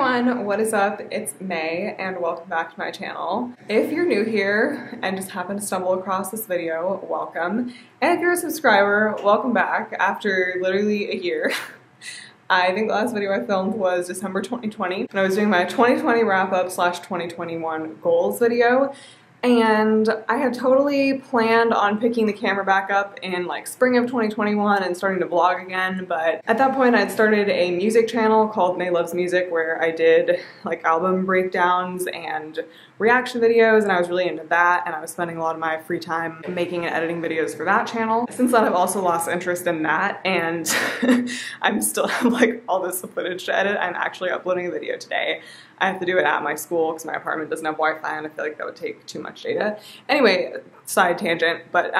everyone, what is up? It's May and welcome back to my channel. If you're new here and just happen to stumble across this video, welcome. And if you're a subscriber, welcome back after literally a year. I think the last video I filmed was December 2020 and I was doing my 2020 wrap-up / 2021 goals video. And I had totally planned on picking the camera back up in like spring of 2021 and starting to vlog again, but at that point I'd started a music channel called May Loves Music where I did like album breakdowns and reaction videos, and I was really into that, and I was spending a lot of my free time making and editing videos for that channel. Since then I've also lost interest in that, and I'm still have like all this footage to edit. I'm actually uploading a video today. I have to do it at my school because my apartment doesn't have Wi-Fi and I feel like that would take too much data. Anyway, side tangent, but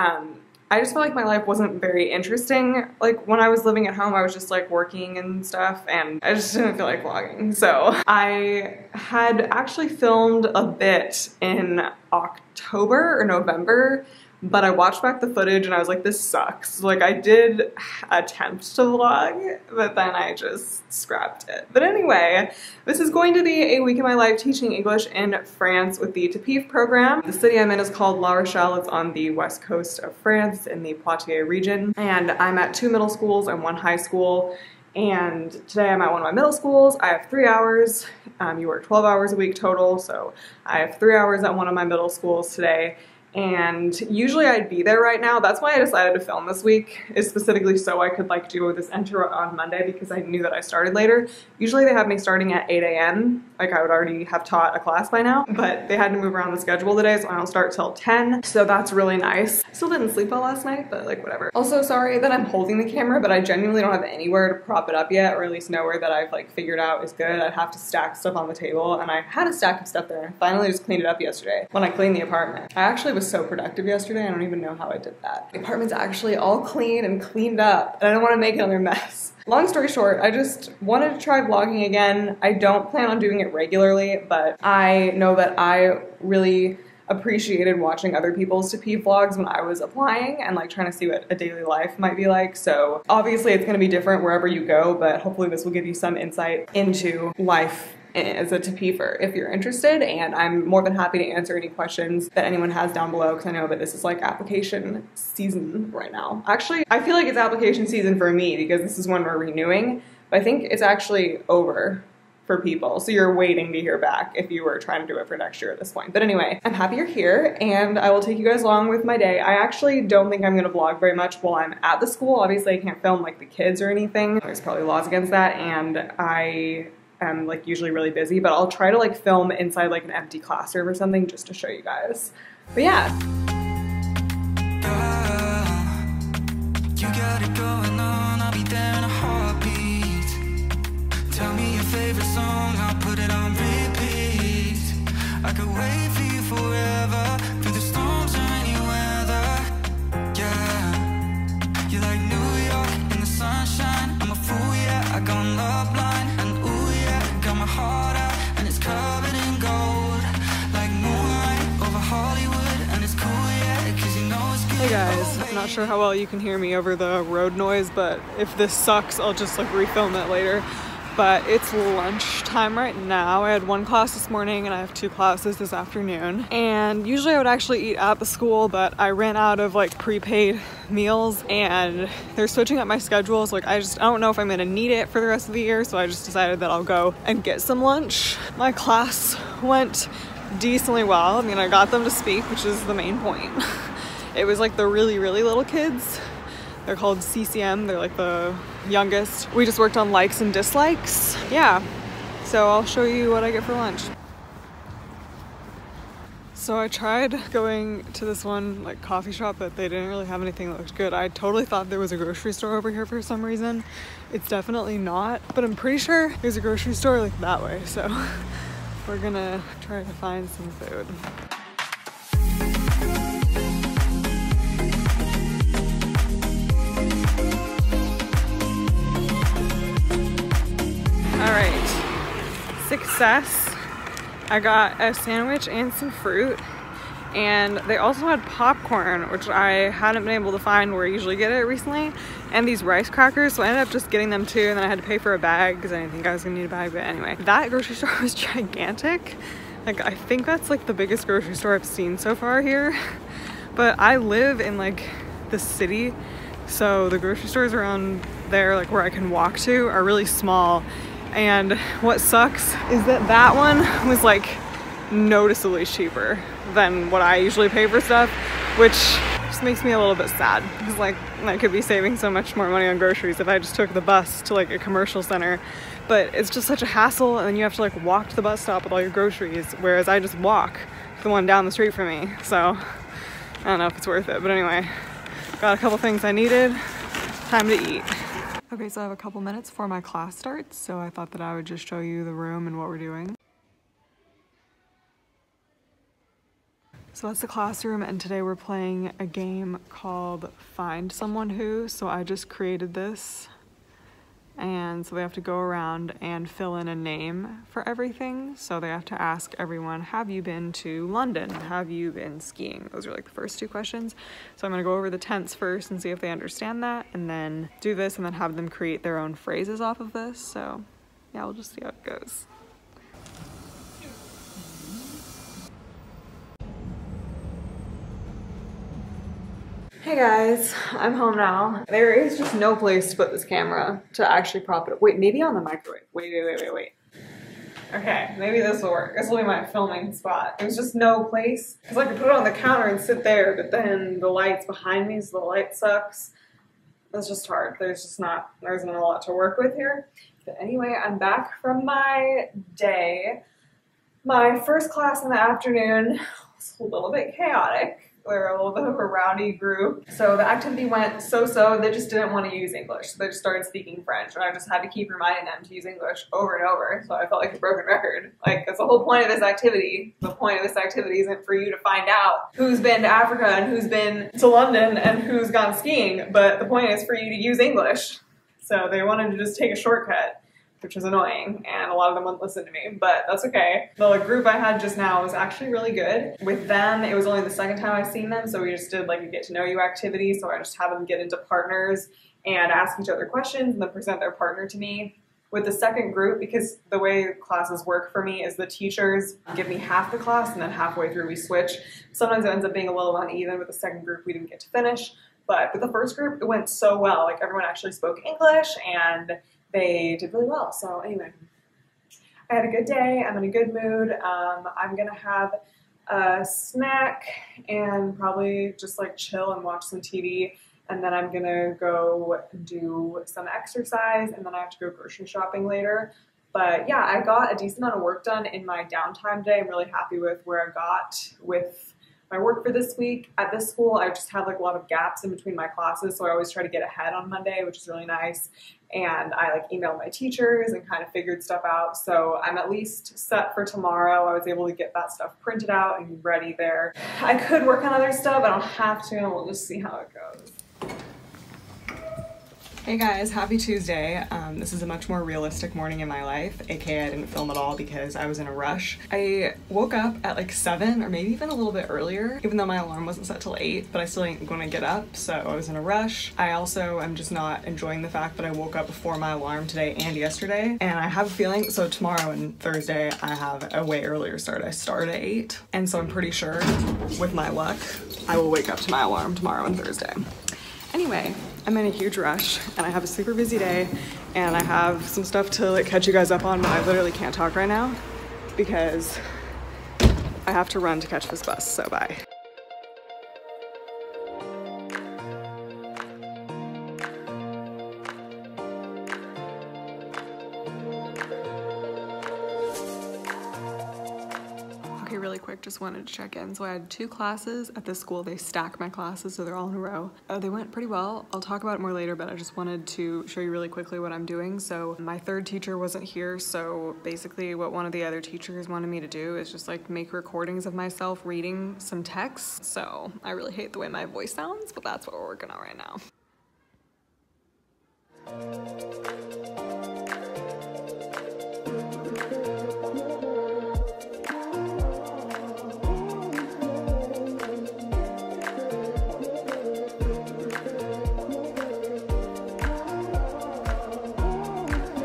I just felt like my life wasn't very interesting. Like when I was living at home, I was just like working and stuff and I just didn't feel like vlogging. So I had actually filmed a bit in October or November, but I watched back the footage and I was like, this sucks. Like I did attempt to vlog, but then I just scrapped it. But anyway, this is going to be a week of my life teaching English in France with the TAPIF program. The city I'm in is called La Rochelle. It's on the west coast of France in the Poitiers region. And I'm at 2 middle schools and 1 high school. And today I'm at one of my middle schools. I have 3 hours. You work 12 hours a week total. So I have 3 hours at one of my middle schools today. And usually I'd be there right now. That's why I decided to film this week, is specifically so I could like do this intro on Monday because I knew that I started later. Usually they have me starting at 8 a.m. Like I would already have taught a class by now, but they had to move around the schedule today, so I don't start till 10. So that's really nice. Still didn't sleep well last night, but like whatever. Also sorry that I'm holding the camera, but I genuinely don't have anywhere to prop it up yet, or at least nowhere that I've like figured out is good. I'd have to stack stuff on the table, and I had a stack of stuff there and I finally just cleaned it up yesterday when I cleaned the apartment. I actually was so productive yesterday. I don't even know how I did that. The apartment's actually all clean and cleaned up, and I don't want to make another mess. Long story short, I just wanted to try vlogging again. I don't plan on doing it regularly, but I know that I really appreciated watching other people's TAPIF vlogs when I was applying and like trying to see what a daily life might be like. So obviously it's going to be different wherever you go, but hopefully this will give you some insight into life as a TAPIFer if you're interested, and I'm more than happy to answer any questions that anyone has down below because I know that this is like application season right now. Actually, I feel like it's application season for me because this is when we're renewing, but I think it's actually over for people, so you're waiting to hear back if you were trying to do it for next year at this point. But anyway, I'm happy you're here and I will take you guys along with my day. I actually don't think I'm gonna vlog very much while I'm at the school. Obviously I can't film like the kids or anything. There's probably laws against that, and I am like usually really busy, but I'll try to like film inside like an empty classroom or something just to show you guys. But yeah. You got it going on, I'll be there in a heartbeat. Tell me your favorite song, I'll put it on repeat. I could wait for you forever, through the storms or any weather. Yeah, you're like New York in the sunshine. I'm a fool, yeah, I got love line. And ooh yeah, got my heart out and it's covered in gold, like moonlight over Hollywood. And it's cool, yeah, cause you know it's good. Hey guys, I'm not sure how well you can hear me over the road noise, but if this sucks I'll just like refilm it later. But it's lunchtime right now. I had 1 class this morning and I have 2 classes this afternoon. And usually I would actually eat at the school, but I ran out of like prepaid meals and they're switching up my schedules. Like I don't know if I'm gonna need it for the rest of the year, so I just decided that I'll go and get some lunch. My class went decently well. I mean, I got them to speak, which is the main point. It was like the really, really little kids. They're called CCM, they're like the youngest. We just worked on likes and dislikes. Yeah, so I'll show you what I get for lunch. So I tried going to this one like coffee shop, but they didn't really have anything that looked good. I totally thought there was a grocery store over here for some reason. It's definitely not, but I'm pretty sure there's a grocery store like that way. So we're gonna try to find some food. Alright, success. I got a sandwich and some fruit, And they also had popcorn, which I hadn't been able to find where I usually get it recently, and these rice crackers, so I ended up just getting them too, and then I had to pay for a bag because I didn't think I was gonna need a bag. But anyway, that grocery store was gigantic. Like, I think that's like the biggest grocery store I've seen so far here. But I live in like the city, so the grocery stores around there, like where I can walk to, are really small. And what sucks is that that one was like noticeably cheaper than what I usually pay for stuff, which just makes me a little bit sad because like I could be saving so much more money on groceries if I just took the bus to like a commercial center. But it's just such a hassle, and then you have to like walk to the bus stop with all your groceries, whereas I just walk to the one down the street from me. So I don't know if it's worth it, but anyway, got a couple things I needed. Time to eat. Okay, so I have a couple minutes before my class starts, so I thought that I would just show you the room and what we're doing. So that's the classroom, and today we're playing a game called Find Someone Who. So I just created this, and so they have to go around and fill in a name for everything. So they have to ask everyone, have you been to London? Have you been skiing? Those are like the first two questions. So I'm gonna go over the tense first and see if they understand that, and then do this and then have them create their own phrases off of this. So yeah, we'll just see how it goes. Hey guys, I'm home now. There is just no place to put this camera to actually prop it up. Wait, maybe on the microwave. Wait. Okay, maybe this will work. This will be my filming spot. There's just no place. Because I could put it on the counter and sit there, but then the light's behind me, so the light sucks. It's just hard. There isn't a lot to work with here. But anyway, I'm back from my day. My first class in the afternoon was a little bit chaotic. They're a little bit of a rowdy group. So the activity went so-so. They just didn't want to use English. So they just started speaking French, and I just had to keep reminding them to use English over and over. So I felt like a broken record. Like, that's the whole point of this activity. The point of this activity isn't for you to find out who's been to Africa and who's been to London and who's gone skiing, but the point is for you to use English. So they wanted to just take a shortcut, which was annoying, and a lot of them wouldn't listen to me, but that's okay. The group I had just now was actually really good. With them, it was only the second time I've seen them, so we just did like a get to know you activity, so I just had them get into partners and ask each other questions and then present their partner to me. With the second group, because the way classes work for me is the teachers give me half the class and then halfway through we switch. Sometimes it ends up being a little uneven. With the second group, we didn't get to finish, but with the first group, it went so well. Like, everyone actually spoke English, and they did really well. So anyway, I had a good day. I'm in a good mood. I'm gonna have a snack and probably just like chill and watch some TV. And then I'm gonna go do some exercise, and then I have to go grocery shopping later. But yeah, I got a decent amount of work done in my downtime today. I'm really happy with where I got with my work for this week. At this school, I just have like a lot of gaps in between my classes, so I always try to get ahead on Monday, which is really nice. And I like emailed my teachers and kind of figured stuff out. So I'm at least set for tomorrow. I was able to get that stuff printed out and ready there. I could work on other stuff. I don't have to, and we'll just see how it goes. Hey guys, happy Tuesday. This is a much more realistic morning in my life, aka I didn't film at all because I was in a rush. I woke up at like 7 or maybe even a little bit earlier, even though my alarm wasn't set till 8, but I still ain't gonna get up, so I was in a rush. I also am just not enjoying the fact that I woke up before my alarm today and yesterday, and I have a feeling, so tomorrow and Thursday I have a way earlier start. I start at 8, and so I'm pretty sure, with my luck, I will wake up to my alarm tomorrow and Thursday. Anyway, I'm in a huge rush, and I have a super busy day, and I have some stuff to like catch you guys up on, but I literally can't talk right now because I have to run to catch this bus, so bye. Really quick, just wanted to check in. So I had 2 classes at this school. They stack my classes, so they're all in a row. They went pretty well. I'll talk about it more later, but I just wanted to show you really quickly what I'm doing. So my third teacher wasn't here, so basically what one of the other teachers wanted me to do is just like make recordings of myself reading some text. So I really hate the way my voice sounds, but that's what we're working on right now.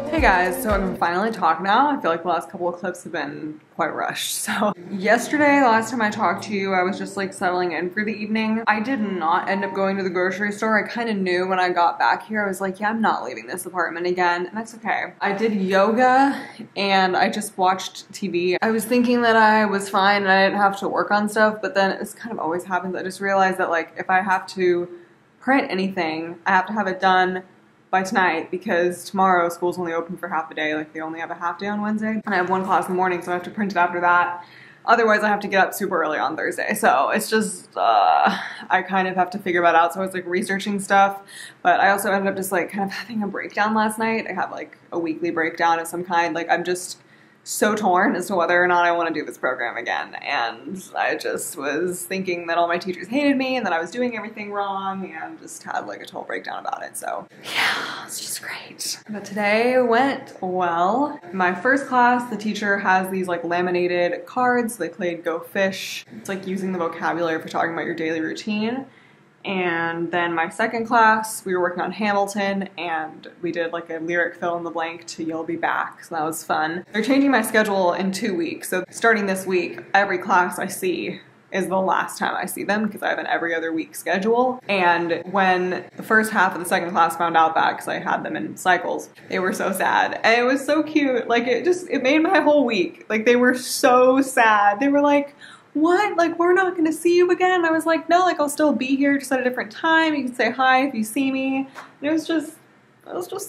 Hey guys, so I can finally talk now. I feel like the last couple of clips have been quite rushed. So yesterday, the last time I talked to you, I was just like settling in for the evening. I did not end up going to the grocery store. I kind of knew when I got back here, I was like, yeah, I'm not leaving this apartment again, and that's okay. I did yoga and I just watched TV. I was thinking that I was fine and I didn't have to work on stuff, but then this kind of always happens. I just realized that like if I have to print anything, I have to have it done by tonight because tomorrow school's only open for half a day. Like they only have a half day on Wednesday and I have one class in the morning, so I have to print it after that. Otherwise I have to get up super early on Thursday. So it's just, I kind of have to figure that out. So I was like researching stuff, but I also ended up just like kind of having a breakdown last night. I have like a weekly breakdown of some kind. Like I'm just so torn as to whether or not I want to do this program again. And I just was thinking that all my teachers hated me and that I was doing everything wrong and just had like a total breakdown about it. So yeah, it's just great. But today went well. My first class, the teacher has these like laminated cards. They played Go Fish. It's like using the vocabulary for talking about your daily routine. And then my second class, we were working on Hamilton and we did like a lyric fill in the blank to You'll Be Back, so that was fun. They're changing my schedule in 2 weeks, so starting this week, every class I see is the last time I see them because I have an every other week schedule. And when the first half of the second class found out that, because I had them in cycles, they were so sad. And it was so cute, like it made my whole week. Like they were so sad. They were like, what? Like, we're not gonna see you again? I was like, no, like, I'll still be here just at a different time. You can say hi if you see me. And it was just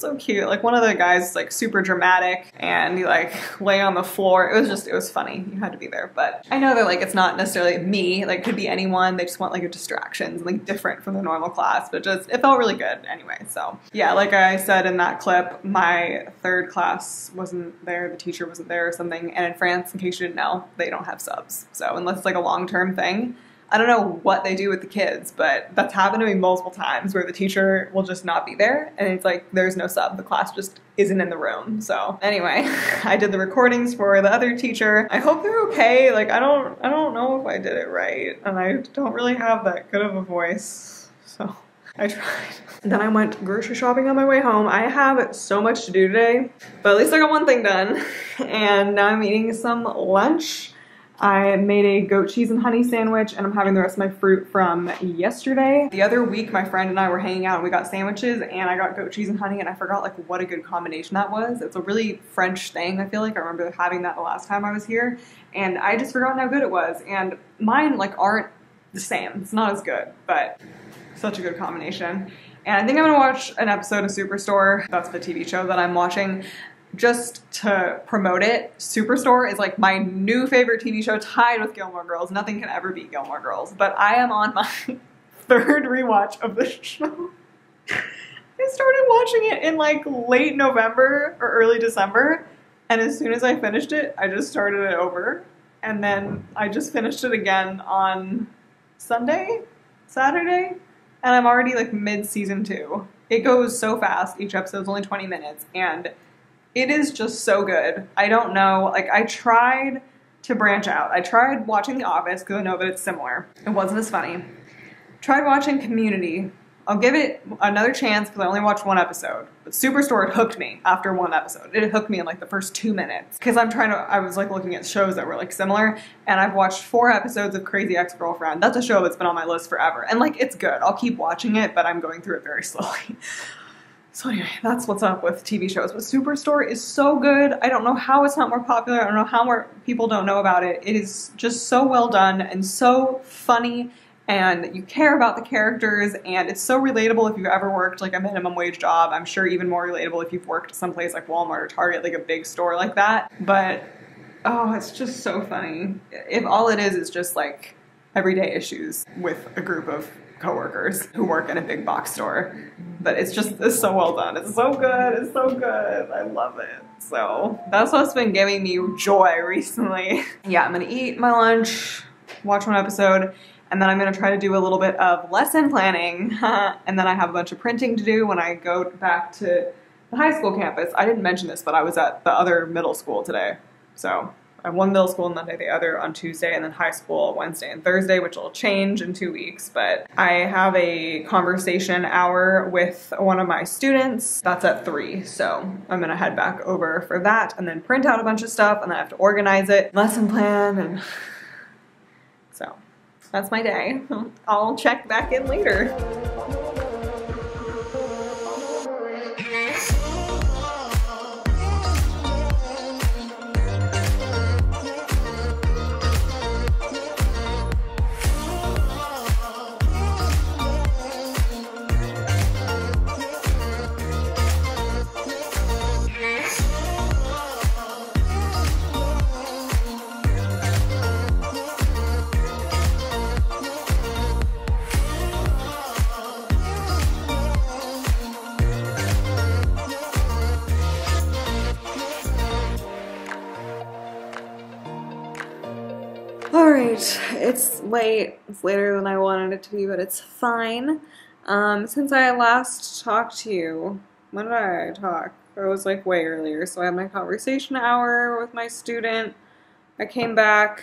so cute. Like, one of the guys is, like, super dramatic, and he, like, lay on the floor. It was funny. You had to be there. But I know that, like, it's not necessarily me. Like, it could be anyone. They just want, like, a distraction, something different from the normal class. But just, it felt really good anyway. So, yeah, like I said in that clip, my third class wasn't there. The teacher wasn't there or something. And in France, in case you didn't know, they don't have subs. So, unless it's, like, a long-term thing, I don't know what they do with the kids, but that's happened to me multiple times where the teacher will just not be there and it's like there's no sub, the class just isn't in the room. So anyway, I did the recordings for the other teacher. I hope they're okay. Like I don't know if I did it right and I don't really have that good of a voice. So I tried. Then I went grocery shopping on my way home. I have so much to do today, but at least I got one thing done. And now I'm eating some lunch. I made a goat cheese and honey sandwich and I'm having the rest of my fruit from yesterday. The other week, my friend and I were hanging out and we got sandwiches and I got goat cheese and honey and I forgot like what a good combination that was. It's a really French thing, I feel like. I remember having that the last time I was here and I just forgot how good it was. And mine like aren't the same. It's not as good, but such a good combination. And I think I'm gonna watch an episode of Superstore. That's the TV show that I'm watching. Just to promote it, Superstore is like my new favorite TV show, tied with Gilmore Girls. Nothing can ever beat Gilmore Girls, but I am on my third rewatch of this show. I started watching it in like late November or early December, and as soon as I finished it, I just started it over, and then I just finished it again on Saturday, and I'm already like mid-season 2. It goes so fast, each episode's only 20 minutes, and it is just so good. I don't know, like I tried to branch out. I tried watching The Office because I know that it's similar. It wasn't as funny. Tried watching Community. I'll give it another chance because I only watched one episode. But Superstore, it hooked me after one episode. It hooked me in like the first 2 minutes. Because I was like looking at shows that were like similar and I've watched 4 episodes of Crazy Ex-Girlfriend. That's a show that's been on my list forever. And like it's good. I'll keep watching it, but I'm going through it very slowly. So anyway, that's what's up with TV shows. But Superstore is so good. I don't know how it's not more popular. I don't know how more people don't know about it. It is just so well done and so funny, and you care about the characters, and it's so relatable if you've ever worked like a minimum wage job. I'm sure even more relatable if you've worked someplace like Walmart or Target, like a big store like that. But oh, it's just so funny. If all it is just like everyday issues with a group of coworkers who work in a big box store. But it's so well done. It's so good. It's so good. I love it. So that's what's been giving me joy recently. Yeah, I'm gonna eat my lunch, watch one episode, and then I'm gonna try to do a little bit of lesson planning. And then I have a bunch of printing to do when I go back to the high school campus. I didn't mention this, but I was at the other middle school today. So I have one middle school on Monday, the other on Tuesday, and then high school Wednesday and Thursday, which will change in 2 weeks. But I have a conversation hour with one of my students. That's at 3. So I'm gonna head back over for that and then print out a bunch of stuff, and then I have to organize it, lesson plan, and so that's my day. I'll check back in later. Alright, it's late. It's later than I wanted it to be, but it's fine. Since I last talked to you, when did I talk? It was like way earlier, so I had my conversation hour with my student. I came back,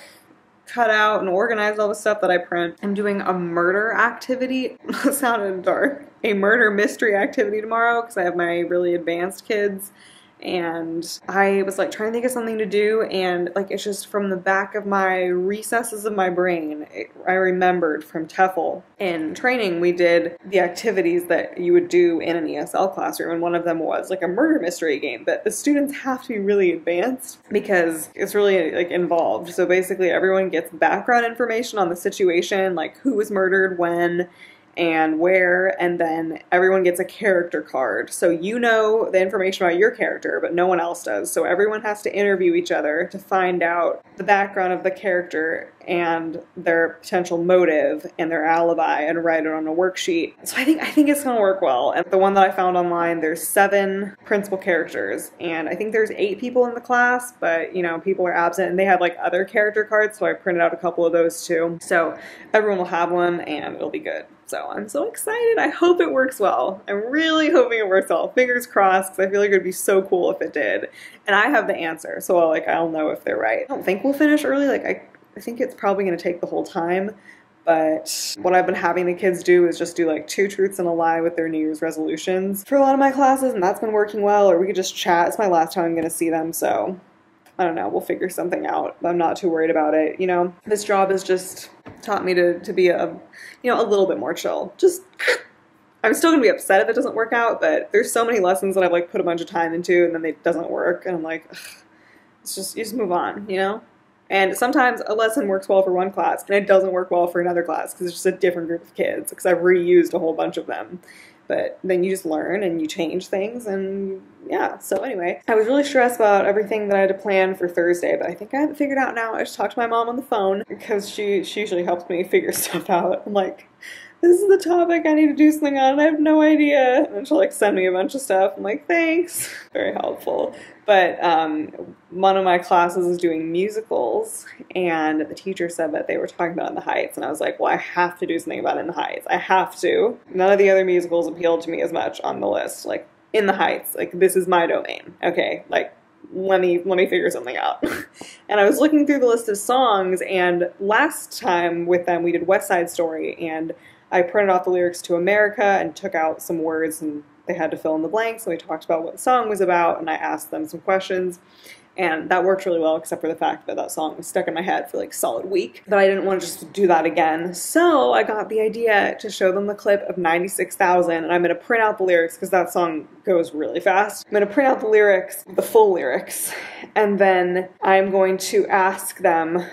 cut out and organized all the stuff that I print. I'm doing a murder activity. That sounded dark. A murder mystery activity tomorrow because I have my really advanced kids. And I was like trying to think of something to do, and like it's just from the back of my recesses of my brain, I remembered from TEFL. In training, we did the activities that you would do in an ESL classroom, and one of them was like a murder mystery game, but the students have to be really advanced because it's really like involved. So basically everyone gets background information on the situation, like who was murdered, when, and where, and then everyone gets a character card. So you know the information about your character, but no one else does. So everyone has to interview each other to find out the background of the character and their potential motive and their alibi and write it on a worksheet. So I think it's gonna work well. And the one that I found online, there's 7 principal characters, and I think there's 8 people in the class, but you know, people are absent, and they have like other character cards, so I printed out a couple of those too. So everyone will have one and it'll be good. So I'm so excited. I hope it works well. I'm really hoping it works well. Fingers crossed, because I feel like it would be so cool if it did. And I have the answer, so I'll know if they're right. I don't think we'll finish early. Like I think it's probably going to take the whole time. But what I've been having the kids do is just do like 2 truths and a lie with their New Year's resolutions for a lot of my classes, and that's been working well. Or we could just chat. It's my last time I'm going to see them, so I don't know, we'll figure something out. I'm not too worried about it. You know, this job has just taught me to be a little bit more chill. Just, I'm still gonna be upset if it doesn't work out, but there's so many lessons that I've like put a bunch of time into and then it doesn't work, and I'm like, ugh, you just move on, you know? And sometimes a lesson works well for one class and it doesn't work well for another class because it's just a different group of kids, because I've reused a whole bunch of them. But then you just learn and you change things, and yeah. So anyway, I was really stressed about everything that I had to plan for Thursday, but I think I have it figured out now. I just talked to my mom on the phone because she usually helps me figure stuff out. I'm like, this is the topic I need to do something on, and I have no idea. And then she'll like send me a bunch of stuff. I'm like, thanks. Very helpful. But one of my classes is doing musicals, and the teacher said that they were talking about In the Heights, and I was like, well, I have to do something about In the Heights. I have to. None of the other musicals appealed to me as much on the list. Like, In the Heights, like, this is my domain. Okay, like, let me figure something out. And I was looking through the list of songs, and last time with them we did West Side Story, and I printed off the lyrics to America and took out some words, and they had to fill in the blanks, and we talked about what the song was about, and I asked them some questions, and that worked really well, except for the fact that that song was stuck in my head for like a solid week. But I didn't want to just do that again, so I got the idea to show them the clip of 96,000, and I'm going to print out the lyrics, because that song goes really fast. I'm going to print out the lyrics, the full lyrics, and then I'm going to ask them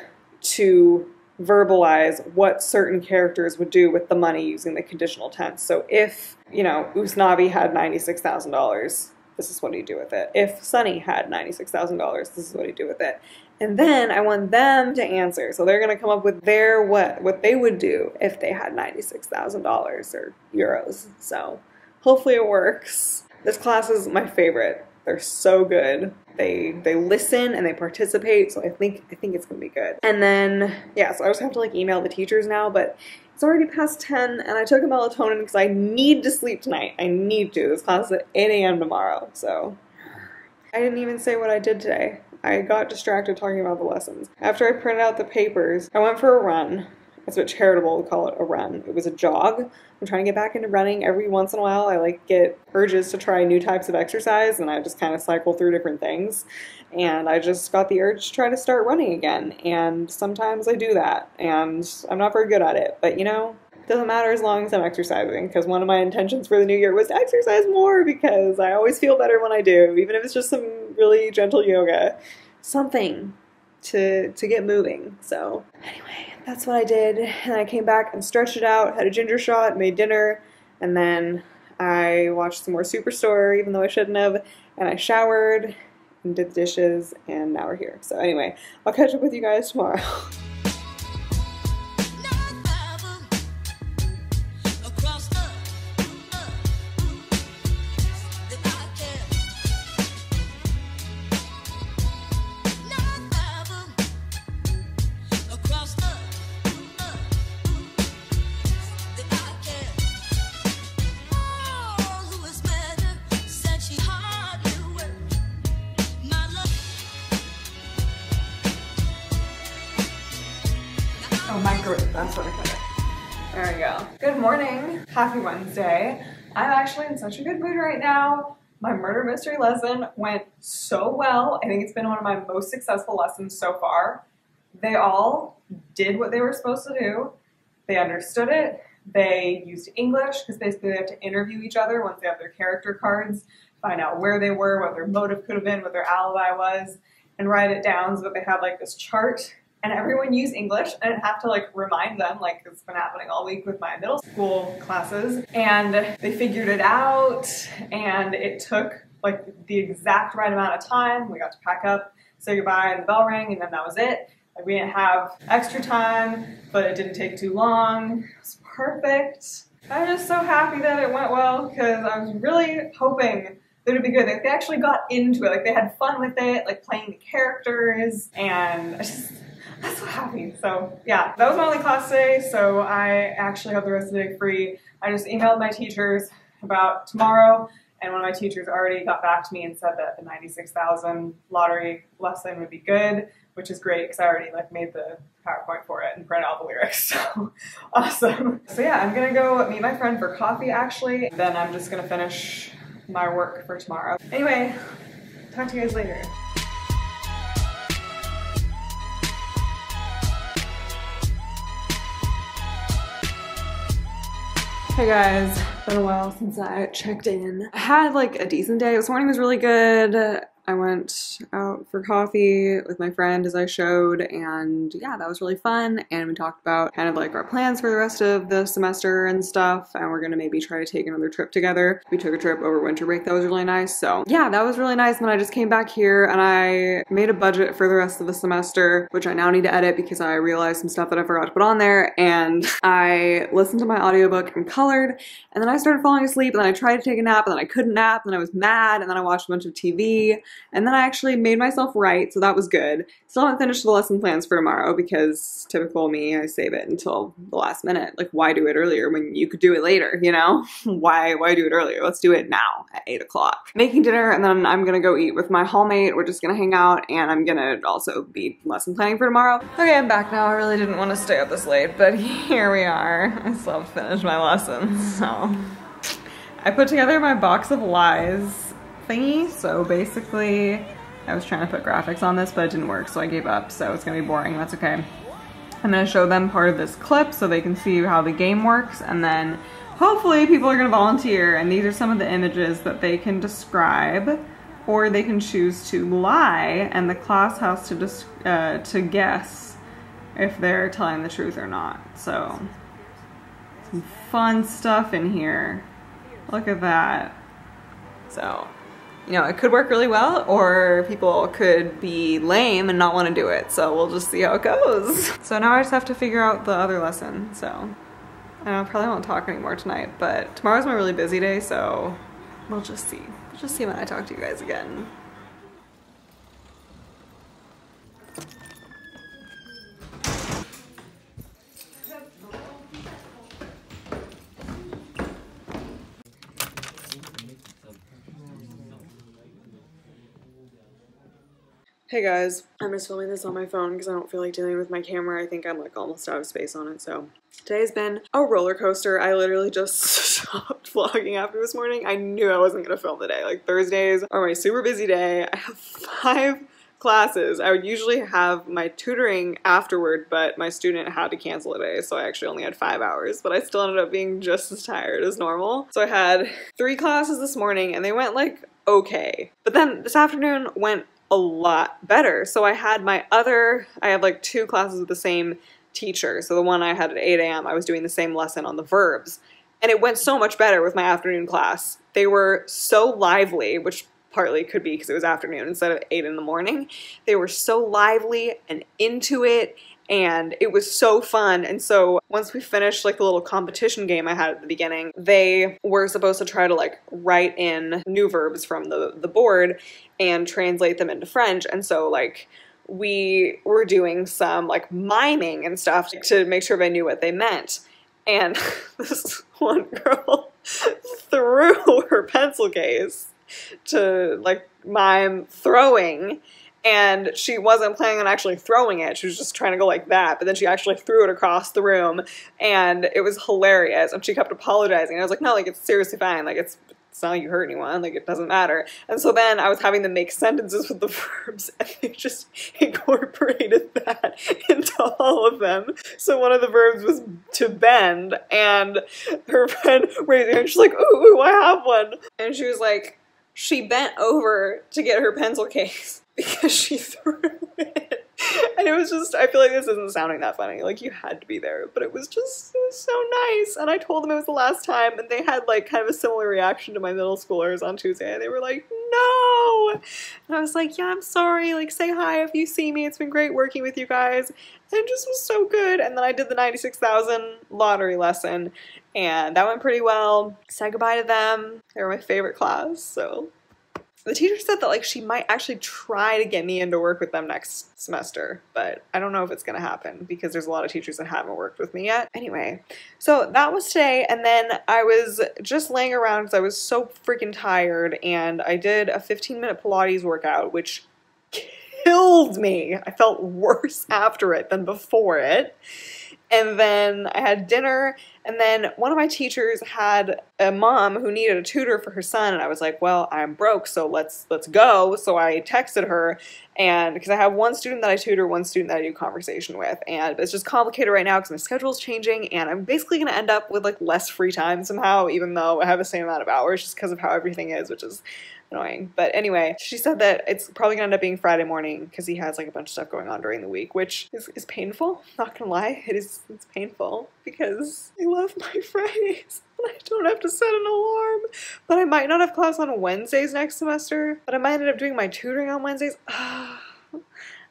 to verbalize what certain characters would do with the money using the conditional tense. So if, you know, Usnavi had $96,000, this is what he'd do with it. If Sunny had $96,000, this is what he'd do with it. And then I want them to answer. So they're going to come up with their what they would do if they had $96,000 or euros. So hopefully it works. This class is my favorite. They're so good. They listen and they participate, so I think it's gonna be good. And then, yeah, so I just have to like email the teachers now, but it's already past 10 and I took a melatonin because I need to sleep tonight. I need to. This class is at 8 a.m. tomorrow, so I didn't even say what I did today. I got distracted talking about the lessons. After I printed out the papers, I went for a run. It's a bit charitable to call it a run. It was a jog. I'm trying to get back into running. Every once in a while, I like get urges to try new types of exercise, and I just kind of cycle through different things. And I just got the urge to try to start running again. And sometimes I do that, and I'm not very good at it. But you know, it doesn't matter as long as I'm exercising, because one of my intentions for the new year was to exercise more, because I always feel better when I do, even if it's just some really gentle yoga. Something to get moving. So anyway, that's what I did. And I came back and stretched it out, had a ginger shot, made dinner, and then I watched some more Superstore, even though I shouldn't have, and I showered and did the dishes, and now we're here. So anyway, I'll catch up with you guys tomorrow. Oh, microwave, that's what I cut it. There we go. Good morning. Happy Wednesday. I'm actually in such a good mood right now. My murder mystery lesson went so well. I think it's been one of my most successful lessons so far. They all did what they were supposed to do. They understood it. They used English, because basically they have to interview each other once they have their character cards, find out where they were, what their motive could have been, what their alibi was, and write it down so that they had like this chart. And everyone used English, and I have to like remind them, like it's been happening all week with my middle school classes, and they figured it out, and it took like the exact right amount of time. We got to pack up, say goodbye, and the bell rang, and then that was it. Like, we didn't have extra time, but it didn't take too long. It was perfect. I'm just so happy that it went well, because I was really hoping that it'd be good. Like, they actually got into it. Like, they had fun with it, like playing the characters, and I'm so happy. So yeah, that was my only class today, so I actually have the rest of the day free. I just emailed my teachers about tomorrow, and one of my teachers already got back to me and said that the 96,000 lottery lesson would be good, which is great because I already like made the PowerPoint for it and printed out the lyrics, so awesome. So yeah, I'm gonna go meet my friend for coffee actually, then I'm just gonna finish my work for tomorrow. Anyway, talk to you guys later. Hey guys, been a while since I checked in. I had like a decent day. This morning was really good. I went out for coffee with my friend as I showed, and yeah, that was really fun. And we talked about kind of like our plans for the rest of the semester and stuff, and we're gonna maybe try to take another trip together. We took a trip over winter break that was really nice, so yeah, that was really nice. And then I just came back here and I made a budget for the rest of the semester, which I now need to edit because I realized some stuff that I forgot to put on there. And I listened to my audiobook and colored, and then I started falling asleep, and then I tried to take a nap, and then I couldn't nap, and then I was mad, and then I watched a bunch of TV. And then I actually made myself write, so that was good. Still haven't finished the lesson plans for tomorrow because typical me, I save it until the last minute. Like, why do it earlier when you could do it later, you know? Why do it earlier? Let's do it now at 8 o'clock. Making dinner, and then I'm gonna go eat with my hallmate. We're just gonna hang out, and I'm gonna also be lesson planning for tomorrow. Okay, I'm back now. I really didn't want to stay up this late, but here we are. I still have to finish my lessons, so. I put together my box of lies thingy. So basically, I was trying to put graphics on this, but it didn't work, so I gave up. So it's gonna be boring, that's okay. I'm gonna show them part of this clip so they can see how the game works, and then hopefully people are gonna volunteer, and these are some of the images that they can describe, or they can choose to lie, and the class has to guess if they're telling the truth or not. So, some fun stuff in here. Look at that. So, you know, it could work really well, or people could be lame and not want to do it. So we'll just see how it goes. So now I just have to figure out the other lesson. So I probably won't talk anymore tonight, but tomorrow's my really busy day, so we'll just see. We'll just see when I talk to you guys again. Hey guys, I'm just filming this on my phone because I don't feel like dealing with my camera. I think I'm like almost out of space on it, so. Today's been a roller coaster. I literally just stopped vlogging after this morning. I knew I wasn't gonna film today. Like Thursdays are my super busy day. I have 5 classes. I would usually have my tutoring afterward, but my student had to cancel today, so I actually only had 5 hours, but I still ended up being just as tired as normal. So I had 3 classes this morning and they went like okay. But then this afternoon went a lot better. So I have like 2 classes with the same teacher. So the one I had at 8 a.m. I was doing the same lesson on the verbs. And it went so much better with my afternoon class. They were so lively, which partly could be because it was afternoon instead of 8 in the morning. They were so lively and into it, and it was so fun. And so once we finished like the little competition game I had at the beginning, they were supposed to try to like write in new verbs from the board and translate them into French. And so like we were doing some like miming and stuff to make sure they knew what they meant. And this one girl threw her pencil case to like mime throwing, and she wasn't planning on actually throwing it. She was just trying to go like that, but then she actually threw it across the room, and it was hilarious. And she kept apologizing. And I was like, no, like it's seriously fine. Like it's not like you hurt anyone. Like it doesn't matter. And so then I was having them make sentences with the verbs, and they just incorporated that into all of them. So one of the verbs was to bend, and her friend raised her hand. She's like, ooh, I have one. And she was like, she bent over to get her pencil case because she threw it. And it was just, I feel like this isn't sounding that funny. Like you had to be there, but it was so nice. And I told them it was the last time, and they had like kind of a similar reaction to my middle schoolers on Tuesday. They were like, no. And I was like, yeah, I'm sorry. Like say hi if you see me. It's been great working with you guys. And it just was so good. And then I did the 96,000 lottery lesson, and that went pretty well. Said goodbye to them. They were my favorite class, so. The teacher said that like she might actually try to get me in to work with them next semester, but I don't know if it's gonna happen because there's a lot of teachers that haven't worked with me yet. Anyway, so that was today, and then I was just laying around because I was so freaking tired, and I did a 15-minute Pilates workout, which killed me. I felt worse after it than before it. And then I had dinner, and then one of my teachers had a mom who needed a tutor for her son, and I was like, well, I'm broke, so let's go. So I texted her, and because I have one student that I tutor, one student that I do conversation with, and it's just complicated right now because my schedule's changing, and I'm basically going to end up with like less free time somehow, even though I have the same amount of hours just because of how everything is, which is annoying. But anyway, she said that it's probably gonna end up being Friday morning because he has like a bunch of stuff going on during the week, which is painful. Not gonna lie, it's painful because I love my Fridays and I don't have to set an alarm. But I might not have class on Wednesdays next semester, but I might end up doing my tutoring on Wednesdays. I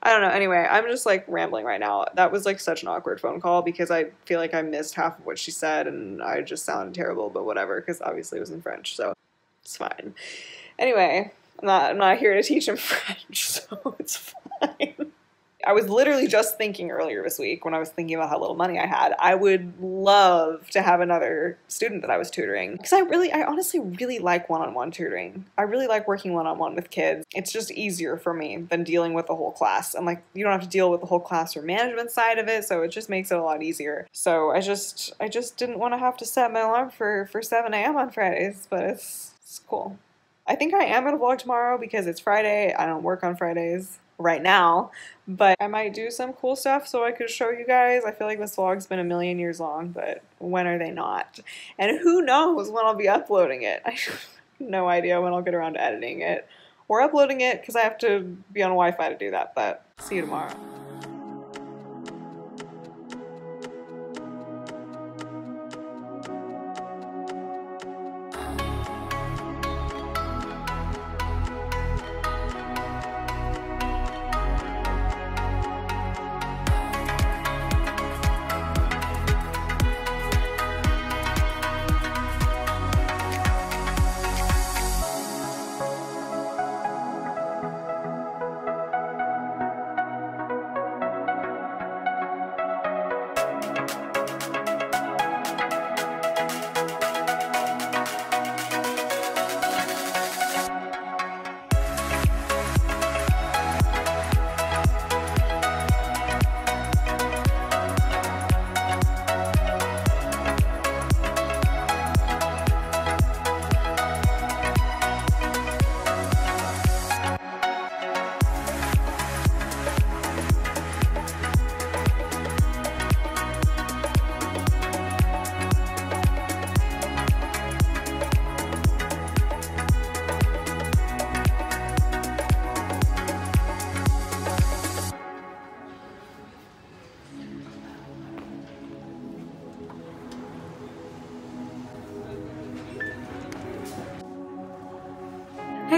don't know. Anyway, I'm just like rambling right now. That was like such an awkward phone call because I feel like I missed half of what she said and I just sounded terrible, but whatever, because obviously it was in French, so it's fine. Anyway, I'm not here to teach him French, so it's fine. I was literally just thinking earlier this week when I was thinking about how little money I had, I would love to have another student that I was tutoring. Because I honestly really like one-on-one tutoring. I really like working one-on-one with kids. It's just easier for me than dealing with the whole class. And like, you don't have to deal with the whole classroom management side of it, so it just makes it a lot easier. So I just didn't want to have to set my alarm for 7 a.m. on Fridays, but it's cool. I think I am going to vlog tomorrow because it's Friday. I don't work on Fridays right now, but I might do some cool stuff so I could show you guys. I feel like this vlog's been a million years long, but when are they not? And who knows when I'll be uploading it. I have no idea when I'll get around to editing it or uploading it because I have to be on Wi-Fi to do that, but see you tomorrow.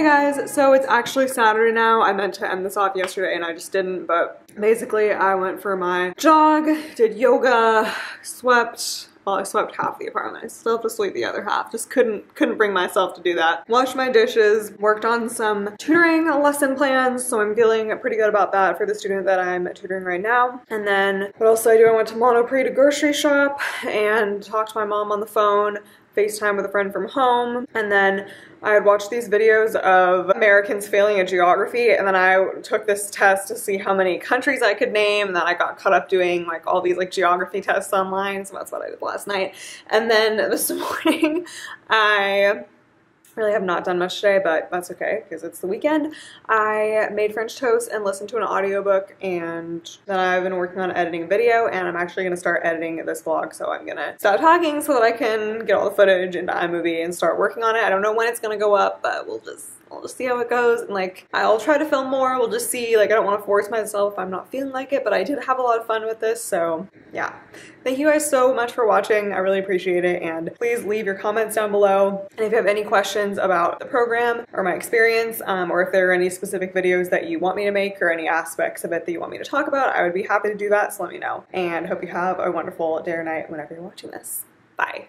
guys, so it's actually Saturday now. I meant to end this off yesterday and I just didn't, but basically I went for my jog, did yoga, swept. Well, I swept half the apartment. I still have to sweep the other half. Just couldn't bring myself to do that. Washed my dishes, worked on some tutoring lesson plans, so I'm feeling pretty good about that for the student that I'm tutoring right now. And then what else did I do? I went to Monoprix to grocery shop and talked to my mom on the phone, FaceTime with a friend from home, and then I had watched these videos of Americans failing at geography, and then I took this test to see how many countries I could name, and then I got caught up doing like all these like geography tests online, so that's what I did last night. And then this morning I really have not done much today, but that's okay because it's the weekend. I made French toast and listened to an audiobook, and then I've been working on editing a video, and I'm actually gonna start editing this vlog, so I'm gonna stop talking so that I can get all the footage into iMovie and start working on it. I don't know when it's gonna go up, but we'll just see how it goes, and like I'll try to film more. We'll just see. Like I don't want to force myself if I'm not feeling like it, but I did have a lot of fun with this, so yeah. Thank you guys so much for watching. I really appreciate it, and please leave your comments down below. And if you have any questions about the program or my experience, or if there are any specific videos that you want me to make or any aspects of it that you want me to talk about, I would be happy to do that, so let me know. And hope you have a wonderful day or night whenever you're watching this. Bye.